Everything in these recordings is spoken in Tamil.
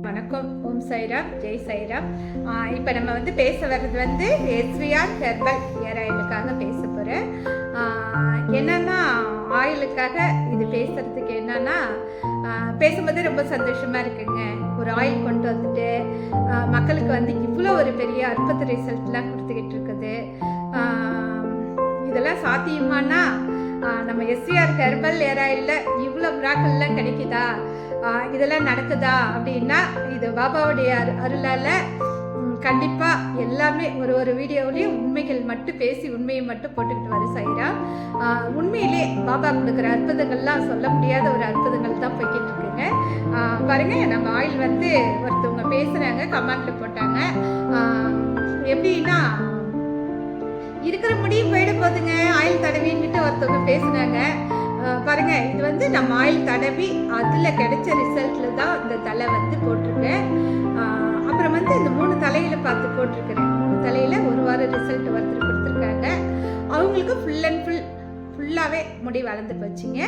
வணக்கம். ஓம் சாய்ராம், ஜெய் சாய்ராம். இப்போ நம்ம பேச வர்றது எஸ்விஆர் ஹெர்பல் ஏர் ஆயிலுக்காக பேச போகிறேன். என்னன்னா ஆயிலுக்காக இது பேசுறதுக்கு என்னன்னா பேசும்போது ரொம்ப சந்தோஷமா இருக்குங்க. ஒரு ஆயில் கொண்டு வந்துட்டு மக்களுக்கு இவ்வளோ ஒரு பெரிய அற்புத ரிசல்ட்லாம் கொடுத்துக்கிட்டு இருக்குது. இதெல்லாம் சாத்தியமானா நம்ம எஸ்விஆர் ஹெர்பல் ஏர் ஆயிலில் இவ்வளோ மிராக்கள்லாம் கிடைக்குதா, இதெல்லாம் நடக்குதா அப்படின்னா இது பாபாவுடைய அருளால் கண்டிப்பாக எல்லாமே ஒரு வீடியோவிலையும் உண்மைகள் மட்டும் பேசி உண்மையை மட்டும் போட்டுக்கிட்டு வர சாய்ரா. உண்மையிலே பாபா கொடுக்குற அற்புதங்கள்லாம் சொல்ல முடியாத ஒரு அற்புதங்கள் தான் போய்கிட்டு இருக்குங்க. பாருங்க, நம்ம ஆயில் ஒருத்தவங்க பேசுகிறாங்க, கமெண்ட்ல போட்டாங்க. எப்படின்னா இருக்கிற முடியும் போயிட போதுங்க ஆயில் தடவின்னுட்டு ஒருத்தவங்க பேசுனாங்க. பாருங்க, இது நம்ம ஆயில் தடவி அதில் கிடைச்ச ரிசல்ட்ல தான் இந்த தலை போட்டிருக்கேன். அப்புறம் இந்த 3 தலையில பார்த்து போட்டிருக்கிறேன். 3 தலையில ஒரு வாரம் ரிசல்ட் ஒருத்தர் கொடுத்துருக்காங்க. அவங்களுக்கு ஃபுல்லாகவே முடி வளர்ந்து போச்சுங்க.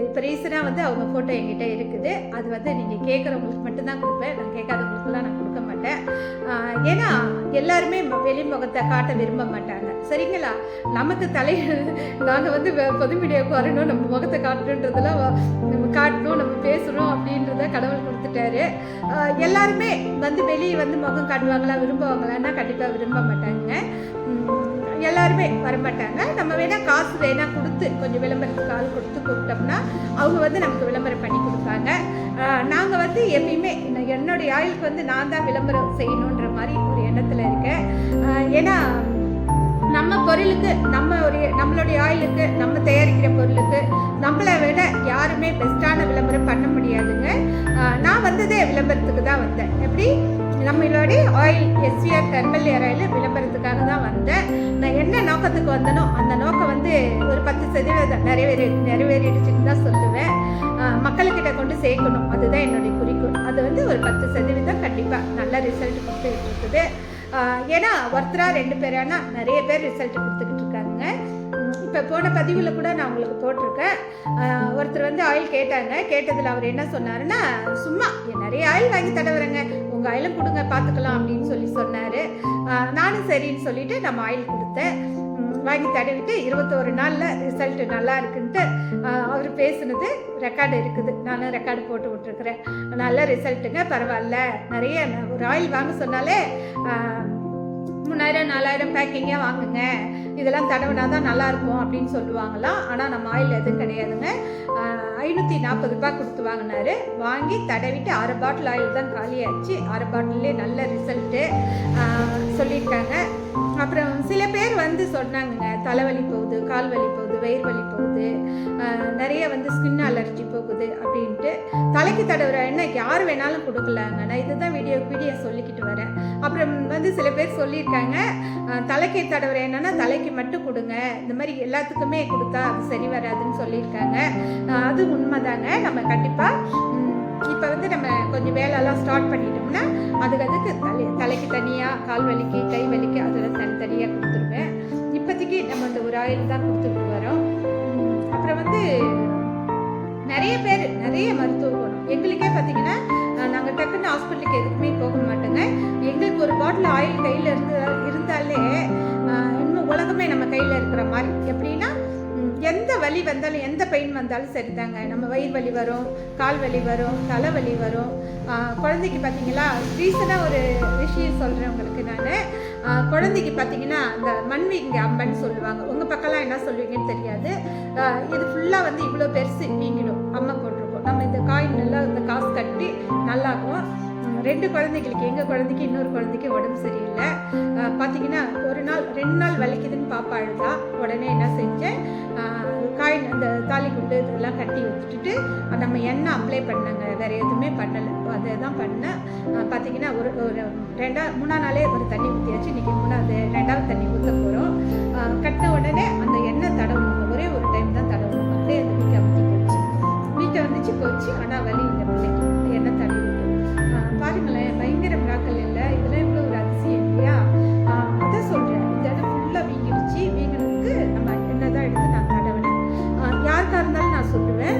இப்போ ரீசனாக அவங்க ஃபோட்டோ என்கிட்ட இருக்குது. அது நீங்கள் கேட்குறவங்களுக்கு மட்டும்தான் கொடுப்பேன், நான் கேட்காதவங்களுக்குலாம் நான் கொடுக்க மாட்டேன். ஏன்னா எல்லாருமே வெளிமுகத்தை காட்ட விரும்ப மாட்டாங்க, சரிங்களா? நமக்கு நாங்கள் பொது மீடியாவுக்கு வரணும், நம்ம முகத்தை காட்டணுன்றதெல்லாம் நம்ம காட்டணும், நம்ம பேசணும் அப்படின்றத கடவுள் கொடுத்துட்டாரு. எல்லாருமே வெளியே முகம் காட்டுவாங்களா, விரும்புவாங்களான்னா கண்டிப்பாக விரும்ப மாட்டாங்க. எல்லாருமே வரமாட்டாங்க. நம்ம காசு கொடுத்து கொஞ்சம் விளம்பரத்துக்கு ஆள் கொடுத்து கூப்பிட்டோம்னா அவங்க நமக்கு விளம்பரம் பண்ணி கொடுப்பாங்க. நாங்கள் எப்பயுமே என்னுடைய ஆயுளுக்கு நான் தான் விளம்பரம் செய்யணுன்ற மாதிரி ஒரு எண்ணத்தில் இருக்கேன். ஏன்னா நம்ம பொருளுக்கு நம்மளுடைய ஆயிலுக்கு நம்ம தயாரிக்கிற பொருளுக்கு நம்மளை விட யாருமே பெஸ்ட்டான விளம்பரம் பண்ண முடியாதுங்க. நான் வந்ததே விளம்பரத்துக்கு தான் வந்தேன். எப்படி நம்மளுடைய ஆயில் எஸ்விஆர் ஹெர்பல் ஏர் ஆயில் விளம்பரத்துக்காக தான் வந்தேன். நான் என்ன நோக்கத்துக்கு வந்தனோ அந்த நோக்கம் ஒரு 10% நிறைவேறிடுச்சுன்னு தான் சொல்லுவேன். மக்கள்கிட்ட கொண்டு சேர்க்கணும், அதுதான் என்னுடைய குறிக்கோள். அது ஒரு 10% கண்டிப்பாக நல்ல ரிசல்ட் கொடுத்துக்கிட்டு இருக்குது. ஏன்னா ஒருத்தரா 2 பேரானா நிறைய பேர் ரிசல்ட் கொடுத்துக்கிட்டு இருக்காங்க. இப்போ போன பதிவில் கூட நான் உங்களுக்கு போட்டிருக்கேன். ஒருத்தர் ஆயில் கேட்டாங்க. கேட்டதில் அவர் என்ன சொன்னாருன்னா, சும்மா நிறைய ஆயில் வாங்கி தடவுறேங்க, உங்கள் ஆயிலும் கொடுங்க பார்த்துக்கலாம் அப்படின்னு சொன்னார். நானும் சரின்னு சொல்லிட்டு நம்ம ஆயில் கொடுத்தேன். வாங்கி தடவிட்டு 21 நாளில் ரிசல்ட் நல்லா இருக்குன்ட்டு அவர் பேசுனது ரெக்கார்டு இருக்குது. நானும் ரெக்கார்டு போட்டு விட்டுருக்குறேன். நல்ல ரிசல்ட்டுங்க, பரவாயில்ல. நிறைய ஒரு ஆயில் வாங்க சொன்னாலே 3000 4000 பேக்கிங்காக வாங்குங்க, இதெல்லாம் தடவினா தான் நல்லாயிருக்கும் அப்படின்னு சொல்லுவாங்களாம். ஆனால் நம்ம ஆயில் எதுவும் கிடையாதுங்க. 540 ரூபாய் கொடுத்து வாங்கினாரு. வாங்கி தடவிட்டு 6 பாட்டில் ஆயில் தான் காலியாச்சு. 6 பாட்டிலே நல்ல ரிசல்ட்டு சொல்லியிருக்காங்க. அப்புறம் சில பேர் சொன்னாங்க, தலைவலி போகுது, கால் வலி போகுது, வயிறு வலி போகுது, நிறைய ஸ்கின் அலர்ஜி போகுது அப்படின்ட்டு. தலைக்கு தடவுற எண்ணெய் யார் வேணாலும் கொடுக்கலாங்க. நான் இதுதான் வீடியோ சொல்லிக்கிட்டு வரேன். அப்புறம் சில பேர் சொல்லியிருக்காங்க, தலைக்கு தடவுற எண்ணெய்னா தலைக்கு மட்டும் கொடுங்க, இந்த மாதிரி எல்லாத்துக்குமே கொடுத்தா அது சரி வராதுன்னு சொல்லியிருக்காங்க. அது உண்மைதாங்க. நம்ம கண்டிப்பாக இப்போ நம்ம கொஞ்சம் வேலையெல்லாம் ஸ்டார்ட் பண்ணிட்டோம்னா அதுக்கு தலைக்கு தனியாக, கால் வலிக்கு, கை வலிக்கு அதெல்லாம் தனித்தனியாக கொடுத்துருவேன். இப்போதைக்கு நம்ம ஒரு ஆயில் தான் கொடுத்துட்டு வரோம். அப்புறம் நிறைய பேர் நிறைய மருத்துவ குணம். எங்களுக்கே பார்த்தீங்கன்னா நாங்கள் டக்குன்னு ஹாஸ்பிட்டலுக்கு எதுக்குமே போக மாட்டோங்க. எங்களுக்கு ஒரு பாட்டில் ஆயில் கையில் இருந்தாலே இன்னும் உலகமே நம்ம கையில் இருக்கிற மாதிரி. எப்படின்னா எந்த வலி வந்தாலும், எந்த பெயின் வந்தாலும் சரிதாங்க. நம்ம வயிறு வலி வரும், கால் வலி வரும், தலைவலி வரும். குழந்தைக்கு பார்த்தீங்களா, ரீசனாக ஒரு விஷயம் சொல்கிறேன் உங்களுக்கு. நான் குழந்தைக்கு பார்த்தீங்கன்னா இந்த மண்வீங்க அம்பன்னு சொல்லுவாங்க. உங்கள் பக்கம்லாம் என்ன சொல்லுவீங்கன்னு தெரியாது. இது ஃபுல்லாக இவ்வளோ பெருசு வீங்கிடும். அம்மா போட்டிருக்கோம். நம்ம இந்த காய் நல்லா இந்த காசு கட்டி நல்லாகும். 2 குழந்தைகளுக்கு, எங்கள் குழந்தைக்கு இன்னொரு குழந்தைக்கு உடம்பு சரியில்லை. பார்த்தீங்கன்னா 2 நாள் வலிக்குதுன்னு பாப்பா அழுதா. உடனே என்ன செஞ்சேன், காய் அந்த தாலி குண்டு இதெல்லாம் கட்டி வச்சுட்டு நம்ம எண்ணெய் அப்ளை பண்ணாங்க, வேறு எதுவுமே பண்ணலை. அதை தான் பண்ணேன். பார்த்தீங்கன்னா ஒரு 3ஆம் நாளே ஒரு தண்ணி ஊற்றியாச்சு. இன்றைக்கி 2வது தண்ணி ஊற்ற போகிறோம். கட்டின உடனே அந்த எண்ணெய் தடவணும். ஒரே ஒரு டைம் தான் தடவணும். அப்படியே அந்த வீட்டை போச்சு. ஆனால் வலி இல்லை பிள்ளைக்கு. எண்ணெய் தடவி பாருங்களேன், பயங்கர மிராக்கள் இல்லை? இதெல்லாம் இவ்வளோ ஒரு அதிசயம் இல்லையா? அதான் சொல்கிறேன், இந்த இடம் ஃபுல்லாக வீங்கிடுச்சு. வீங்கினதுக்கு நம்ம எண்ணெய் தான் எடுத்து நான் தடவினேன். யாருக்காக இருந்தாலும் நான் சொல்லுவேன்,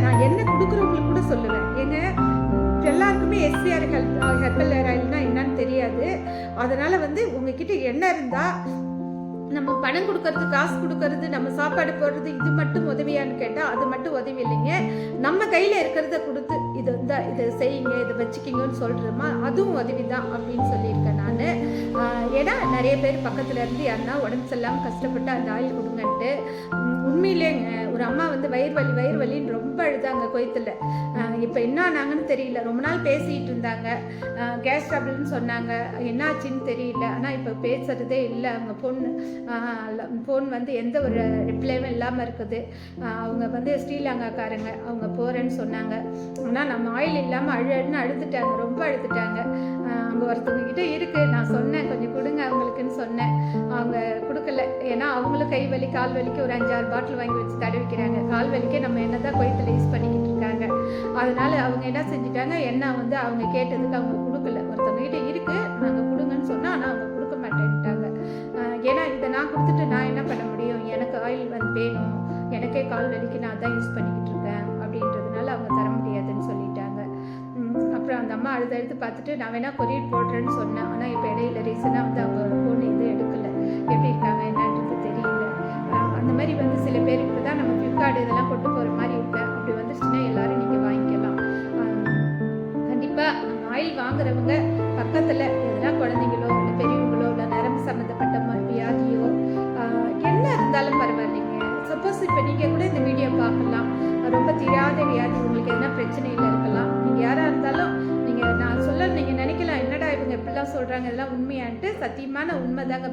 நான் எண்ணெய் கொடுக்குறவங்களுக்கு கூட சொல்லுவேன், எல்லா எல்லாருக்குமே எஸ்விஆர் ஹெர்பல் ஹேர் ஆயில்னா என்னன்னு தெரியாது. அதனால் வந்து உங்ககிட்ட என்ன இருந்தால் நம்ம பணம் கொடுக்கறது, காசு கொடுக்கறது, நம்ம சாப்பாடு போடுறது, இது மட்டும் உதவியான்னு கேட்டால் அது மட்டும் உதவி இல்லைங்க. நம்ம கையில் இருக்கிறத கொடுத்து இதை செய்யுங்க, இதை வச்சுக்கிங்கன்னு சொல்கிறோமா, அதுவும் உதவி தான் அப்படின்னு சொல்லியிருக்கேன் நான். ஏன்னா நிறைய பேர் பக்கத்தில் இருந்து யாருன்னா உடம்பு சரியில்லாமல் கஷ்டப்பட்டு அந்த ஆயில் கொடுங்கன்ட்டு. உண்மையிலேங்க ஒரு அம்மா வந்து வயிறு வலின்னு ரொம்ப அழுதாங்க கோயத்தில். இப்போ என்ன ஆனாங்கன்னு தெரியல. ரொம்ப நாள் பேசிகிட்டு இருந்தாங்க, கேஸ் ட்ரபிள்னு சொன்னாங்க, என்னாச்சுன்னு தெரியல. ஆனால் இப்போ பேசுகிறதே இல்லை. அவங்க ஃபோன் வந்து எந்த ஒரு ரிப்ளைவும் இல்லாமல் இருக்குது. அவங்க வந்து ஸ்ரீலங்காக்காரங்க, அவங்க போகிறேன்னு சொன்னாங்க. ஆனால் நம்ம ஆயில் இல்லாமல் அழுன்னு அழுதுட்டாங்க, ரொம்ப அழுதுட்டாங்க. அங்கே ஒருத்தவங்ககிட்ட இருக்குது, நான் சொன்னேன் கொஞ்சம் கொடுங்க அவங்களுக்குன்னு சொன்னேன். அவங்க கொடுக்கல. ஏன்னா அவங்களும் கை வலி கால் வலிக்கு ஒரு 5-6 பாட்டில் வாங்கி வச்சு தடவிக்கிறாங்க. கால் வலிக்கே நம்ம என்ன தான் கோயத்தில் யூஸ் பண்ணிக்கிட்டு இருக்காங்க. அதனால அவங்க என்ன செஞ்சுட்டாங்க, என்ன வந்து அவங்க கேட்டதுக்கு அவங்க கொடுக்கல. ஒருத்தவங்ககிட்ட இருக்குது, நாங்கள் கொடுங்கன்னு சொன்னால் ஆனால் அவங்க கொடுக்க மாட்டேன்ட்டாங்க. ஏன்னா இதை நான் கொடுத்துட்டு நான் என்ன பண்ண முடியும், எனக்கு ஆயில் வந்து வேணும், எனக்கே கால் வலிக்கு நான் தான் யூஸ் பண்ணிக்கிட்டு இருக்கேன் அப்படின்றதுனால அவங்க தர முடியாதுன்னு சொல்லிட்டாங்க. அப்புறம் அந்த அம்மா அழுது பார்த்துட்டு நான் வேணால் கொரியர் போடுறேன்னு சொன்னேன். ஆனால் இப்போ இடையில ரீசனாக வந்து அவங்க ஃபோன் எதுவும் எடுக்கலை. எப்படி இருக்காங்க என்னன்றது தெரியல. அந்த மாதிரி வந்து சில பேருக்கு தான் நம்ம ஃப்ளிப்கார்ட் இதெல்லாம் கொண்டு போகிற மாதிரி இருக்கு. அப்படி வந்துருச்சுன்னா எல்லோரும் நீங்கள் வாங்கிக்கலாம். கண்டிப்பாக நம்ம ஆயில் வாங்குறவங்க பக்கத்தில் எதுனா குழந்தைங்களோ இல்லை பெரியவங்களோ இல்லை நரம்பு சம்மந்தப்பட்ட வியாதியோ என்ன இருந்தாலும் பரவாயில்லைங்க. சப்போஸ் இப்போ நீங்கள் கூட இந்த வீடியோ பார்க்கலாம், ரொம்ப தீராத வியாதி, உங்களுக்கு எதனா பிரச்சனையில் இருக்கலாம். நீங்கள் யாராக இருந்தாலும் நீங்கள் நான் சொல்ல நீங்கள் நினைக்கலாம், என்னடா இவங்க இப்படிலாம் சொல்கிறாங்க, இதெல்லாம் உண்மையான்ட்டு. சத்தியமான உண்மை தாங்க.